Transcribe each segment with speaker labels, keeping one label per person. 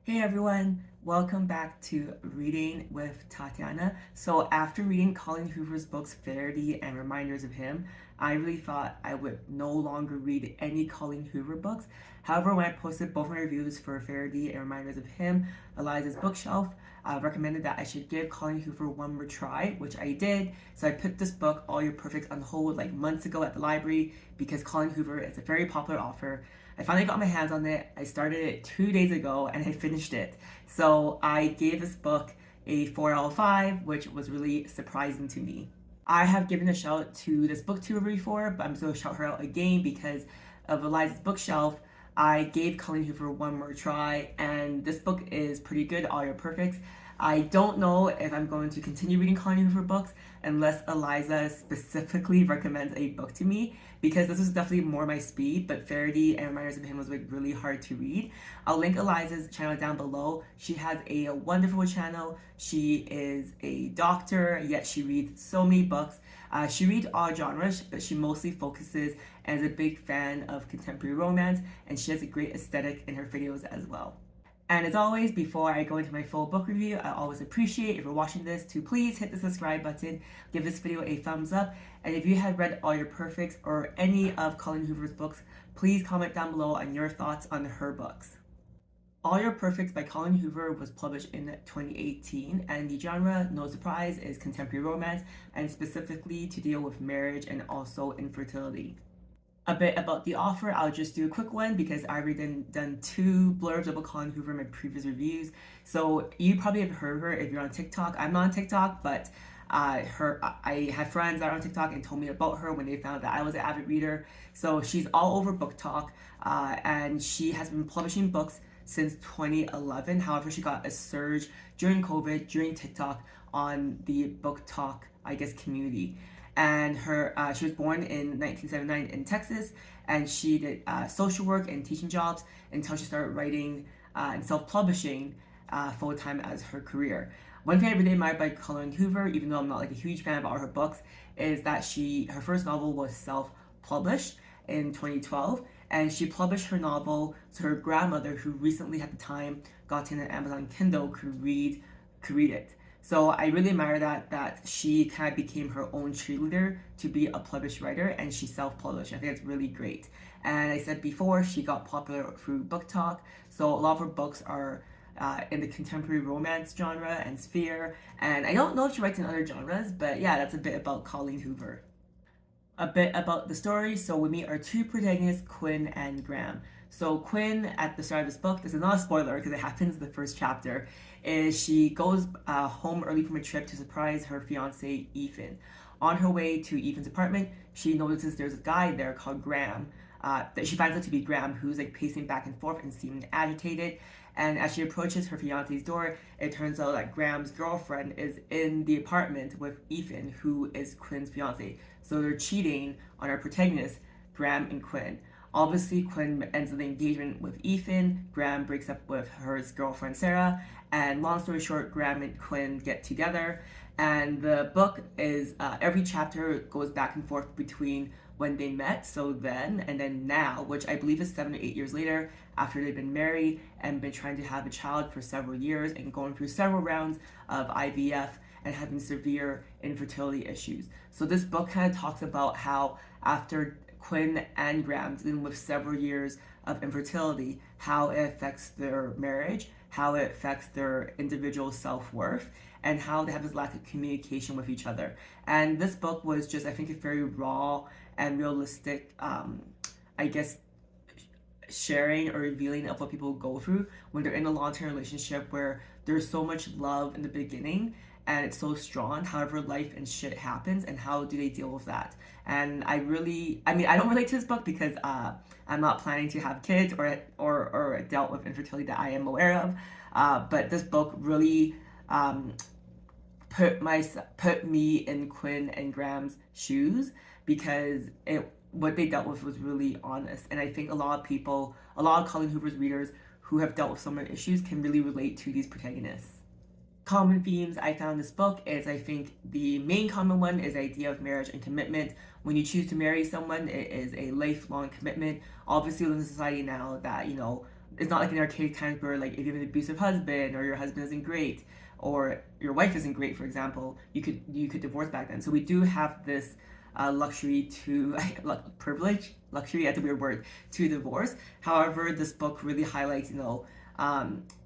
Speaker 1: Hey everyone, welcome back to Reading with Tatiana. So, after reading Colleen Hoover's books Verity and Reminders of Him, I really thought I would no longer read any Colleen Hoover books. However, when I posted both my reviews for Verity and Reminders of Him, Eliza's bookshelf, recommended that I should give Colleen Hoover one more try, which I did. So I put this book, All Your Perfects, on hold like months ago at the library because Colleen Hoover is a very popular author. I finally got my hands on it. I started it 2 days ago and I finished it. So I gave this book a 4 out of 5, which was really surprising to me. I have given a shout to this booktuber before, but I'm going to shout her out again because of Eliza's bookshelf. I gave Colleen Hoover one more try, and this book is pretty good, All Your Perfects. I don't know if I'm going to continue reading Colleen Hoover books unless Eliza specifically recommends a book to me, because this is definitely more my speed, but Verity and Reminders of Him was like really hard to read. I'll link Eliza's channel down below. She has a wonderful channel. She is a doctor, yet she reads so many books. She reads all genres, but she mostly focuses and is a big fan of contemporary romance, and she has a great aesthetic in her videos as well. And as always, before I go into my full book review, I always appreciate if you're watching this to please hit the subscribe button, give this video a thumbs up, and if you have read All Your Perfects or any of Colleen Hoover's books, please comment down below on your thoughts on her books. All Your Perfects by Colleen Hoover was published in 2018, and the genre, no surprise, is contemporary romance, and specifically to deal with marriage and also infertility. A bit about the author, I'll just do a quick one because I've already done 2 blurbs about Colleen Hoover in my previous reviews. So you probably have heard her if you're on TikTok. I'm not on TikTok, but I have friends that are on TikTok and told me about her when they found that I was an avid reader. So she's all over Book Talk, and she has been publishing books since 2011. However, she got a surge during COVID, during TikTok, on the Book Talk, I guess, community. And she was born in 1979 in Texas, and she did social work and teaching jobs until she started writing and self-publishing full-time as her career. One thing I really admire by Colleen Hoover, even though I'm not like a huge fan of all her books, is that her first novel was self-published in 2012, and she published her novel so her grandmother, who recently at the time got in an Amazon Kindle, could read it. So I really admire that she kind of became her own cheerleader to be a published writer, and she self-published. I think it's really great. And I said before, she got popular through Book Talk, so a lot of her books are in the contemporary romance genre and sphere. And I don't know if she writes in other genres, but yeah, that's a bit about Colleen Hoover. A bit about the story. So we meet our 2 protagonists, Quinn and Graham. So Quinn, at the start of this book, this is not a spoiler because it happens in the first chapter, is she goes home early from a trip to surprise her fiance, Ethan. On her way to Ethan's apartment, she notices there's a guy there called Graham, that she finds out to be Graham, who's like pacing back and forth and seeming agitated. And as she approaches her fiance's door, it turns out that Graham's girlfriend is in the apartment with Ethan, who is Quinn's fiance. So they're cheating on our protagonists, Graham and Quinn. Obviously, Quinn ends the engagement with Ethan. Graham breaks up with her girlfriend, Sarah. And long story short, Graham and Quinn get together. And the book is, every chapter goes back and forth between when they met, so then, and then now, which I believe is 7 or 8 years later, after they've been married and been trying to have a child for several years and going through several rounds of IVF and having severe infertility issues. So this book kind of talks about how after Quinn and Graham dealing with several years of infertility, how it affects their marriage, how it affects their individual self-worth, and how they have this lack of communication with each other. And this book was just, I think, a very raw and realistic, I guess, sharing or revealing of what people go through when they're in a long-term relationship where there's so much love in the beginning and it's so strong. However, life and shit happens, and how do they deal with that? And I don't relate to this book because I'm not planning to have kids or dealt with infertility that I am aware of. But this book really put me in Quinn and Graham's shoes, because what they dealt with was really honest. And I think a lot of Colleen Hoover's readers who have dealt with similar issues can really relate to these protagonists. Common themes I found in this book is, I think the main common one is the idea of marriage and commitment. When you choose to marry someone, it is a lifelong commitment. Obviously, we live in a society now that, it's not like an archaic times where like if you have an abusive husband or your husband isn't great or your wife isn't great, for example, you could divorce back then. So we do have this luxury to privilege, luxury, that's a weird word, to divorce. However, this book really highlights,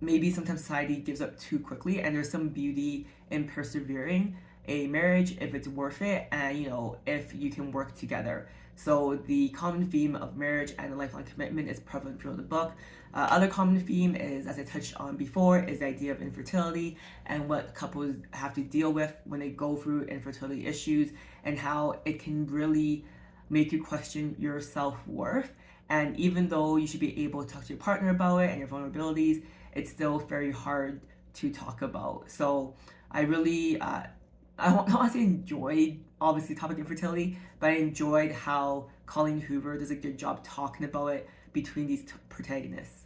Speaker 1: maybe sometimes society gives up too quickly, and there's some beauty in persevering a marriage if it's worth it, and if you can work together. So the common theme of marriage and a lifelong commitment is prevalent throughout the book. Other common theme is, as I touched on before, is the idea of infertility and what couples have to deal with when they go through infertility issues, and how it can really make you question your self-worth. And even though you should be able to talk to your partner about it and your vulnerabilities, it's still very hard to talk about. So I really, I don't want to say enjoyed, obviously, the topic of infertility, but I enjoyed how Colleen Hoover does a good job talking about it between these protagonists.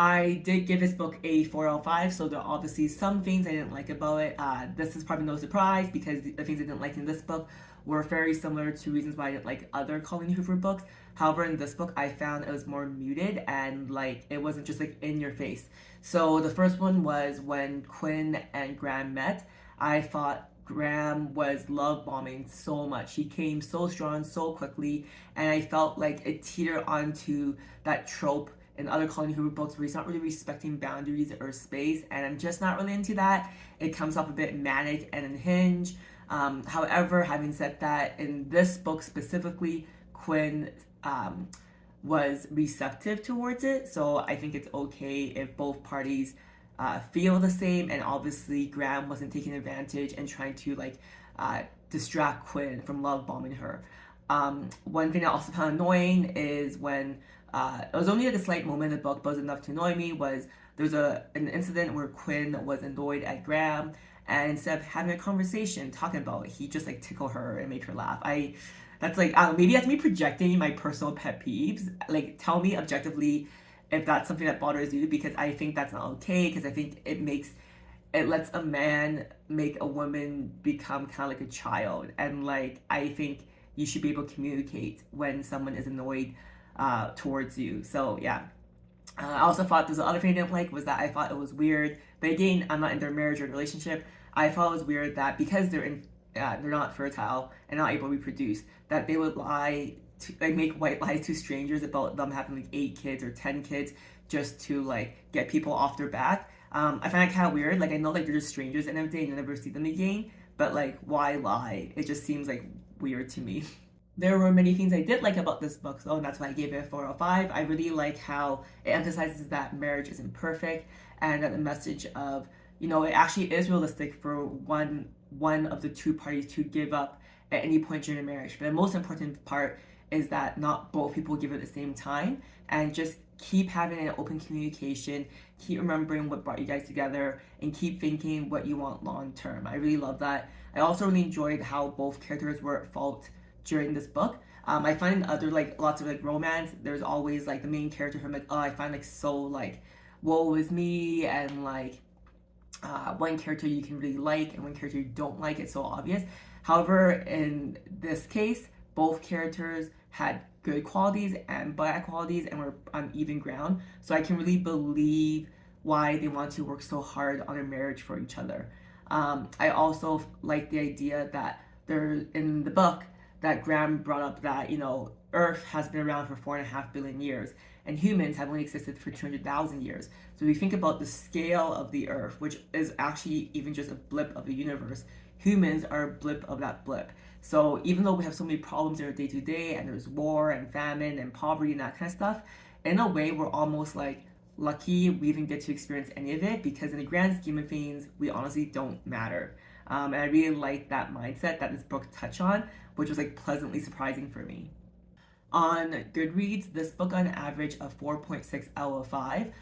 Speaker 1: I did give this book a 4 out of 5, so there are obviously some things I didn't like about it. This is probably no surprise because the things I didn't like in this book were very similar to reasons why I didn't like other Colleen Hoover books. However, in this book, I found it was more muted and like it wasn't just like in your face. So the first one was when Quinn and Graham met. I thought Graham was love bombing so much. He came so strong so quickly, and I felt like it teetered onto that trope in other Colleen Hoover books where he's not really respecting boundaries or space, and I'm just not really into that. It comes off a bit manic and unhinged. However, having said that, in this book specifically, Quinn was receptive towards it, so I think it's okay if both parties feel the same, and obviously Graham wasn't taking advantage and trying to distract Quinn from love bombing her. One thing I also found annoying is when it was only like a slight moment in the book, but was enough to annoy me, was there's an incident where Quinn was annoyed at Graham, and instead of having a conversation talking about it, he just like tickled her and made her laugh. That's like, I don't know, maybe that's me projecting my personal pet peeves. Like, tell me objectively if that's something that bothers you, because I think that's not okay, because I think it lets a man make a woman become kind of like a child, and like I think you should be able to communicate when someone is annoyed towards you. So yeah. I also thought there's other thing I didn't like was that I thought it was weird, but again, I'm not in their marriage or relationship. I thought it was weird that because they're not fertile and not able to reproduce, that they would lie to like make white lies to strangers about them having like 8 kids or 10 kids just to like get people off their back. I find that kind of weird. Like I know like they're just strangers and everything, and you never see them again, but like why lie? It just seems like weird to me. There were many things I did like about this book, though, and that's why I gave it a 4 out of 5. I really like how it emphasizes that marriage isn't perfect, and that the message of, it actually is realistic for one of the two parties to give up at any point during a marriage. But the most important part is that not both people give it at the same time, and just keep having an open communication, keep remembering what brought you guys together, and keep thinking what you want long term. I really love that. I also really enjoyed how both characters were at fault during this book. I find in other like lots of like romance, there's always like the main character who I'm like, oh, I find like so like woe is me, and like one character you can really like and one character you don't like. It's so obvious. However, in this case, both characters had good qualities and bad qualities and were on even ground. So I can really believe why they want to work so hard on their marriage for each other. I also like the idea that there in the book that Graham brought up that, Earth has been around for 4.5 billion years, and humans have only existed for 200,000 years. So if you think about the scale of the Earth, which is actually even just a blip of the universe, humans are a blip of that blip. So even though we have so many problems in our day to day, and there's war and famine and poverty and that kind of stuff, in a way we're almost like lucky we even get to experience any of it, because in the grand scheme of things, we honestly don't matter. And I really like that mindset that this book touched on, which was like pleasantly surprising for me. On Goodreads, this book on average of 4.6 out of 5.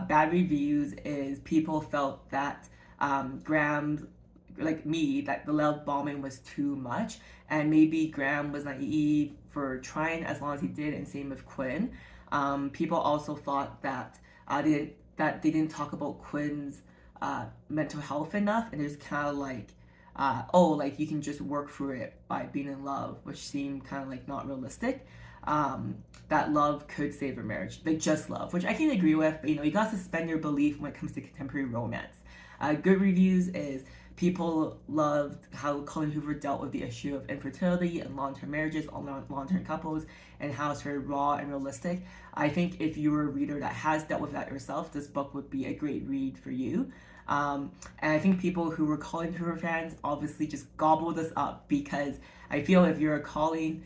Speaker 1: Bad reviews is people felt that Graham, like me, that the love bombing was too much, and maybe Graham was naive for trying as long as he did, and same with Quinn. People also thought that they didn't talk about Quinn's mental health enough, and there's kind of like like you can just work through it by being in love, which seemed kind of like not realistic. that love could save a marriage, like just love, which I can agree with. But you got to suspend your belief when it comes to contemporary romance. Good reviews is people loved how Colleen Hoover dealt with the issue of infertility and long-term marriages, long-term couples, and how it's very raw and realistic. I think if you were a reader that has dealt with that yourself, this book would be a great read for you. And I think people who were Colleen Hoover fans obviously just gobbled this up, because I feel if you're a Colleen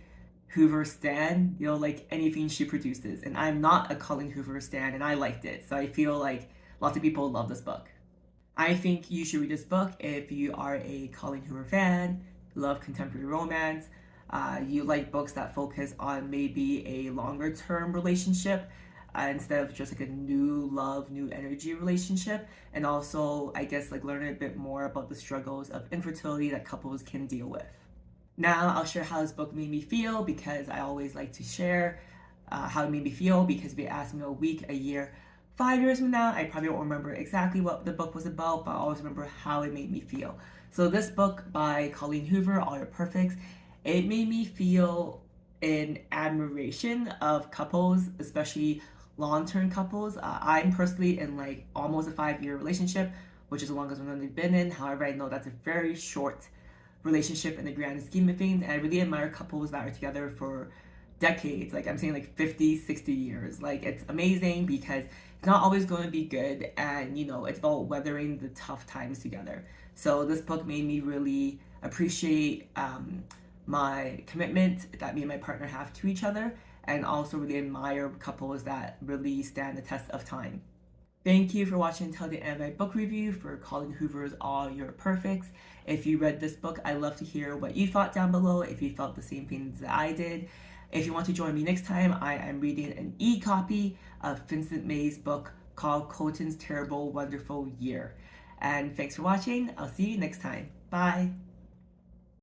Speaker 1: Hoover stan, you'll like anything she produces. And I'm not a Colleen Hoover stan, and I liked it. So I feel like lots of people love this book. I think you should read this book if you are a Colleen Hoover fan, love contemporary romance, you like books that focus on maybe a longer term relationship instead of just like a new love, new energy relationship, and also, I guess, like learning a bit more about the struggles of infertility that couples can deal with. Now, I'll share how this book made me feel, because I always like to share how it made me feel, because if you ask me a week, a year, 5 years from now, I probably won't remember exactly what the book was about, but I always remember how it made me feel. So this book by Colleen Hoover, All Your Perfects, it made me feel in admiration of couples, especially long-term couples. I'm personally in like almost a 5-year relationship, which is the longest one I've been in. However, I know that's a very short relationship in the grand scheme of things, and I really admire couples that are together for decades. Like I'm saying like 50, 60 years. Like it's amazing, because it's not always going to be good, and it's about weathering the tough times together. So this book made me really appreciate my commitment that me and my partner have to each other, and also really admire couples that really stand the test of time. Thank you for watching until the end of my book review for Colleen Hoover's All Your Perfects. If you read this book, I'd love to hear what you thought down below, if you felt the same things that I did. If you want to join me next time, I am reading an e-copy of Vincent Meis' book called Colton's Terrible Wonderful Year. And thanks for watching. I'll see you next time. Bye.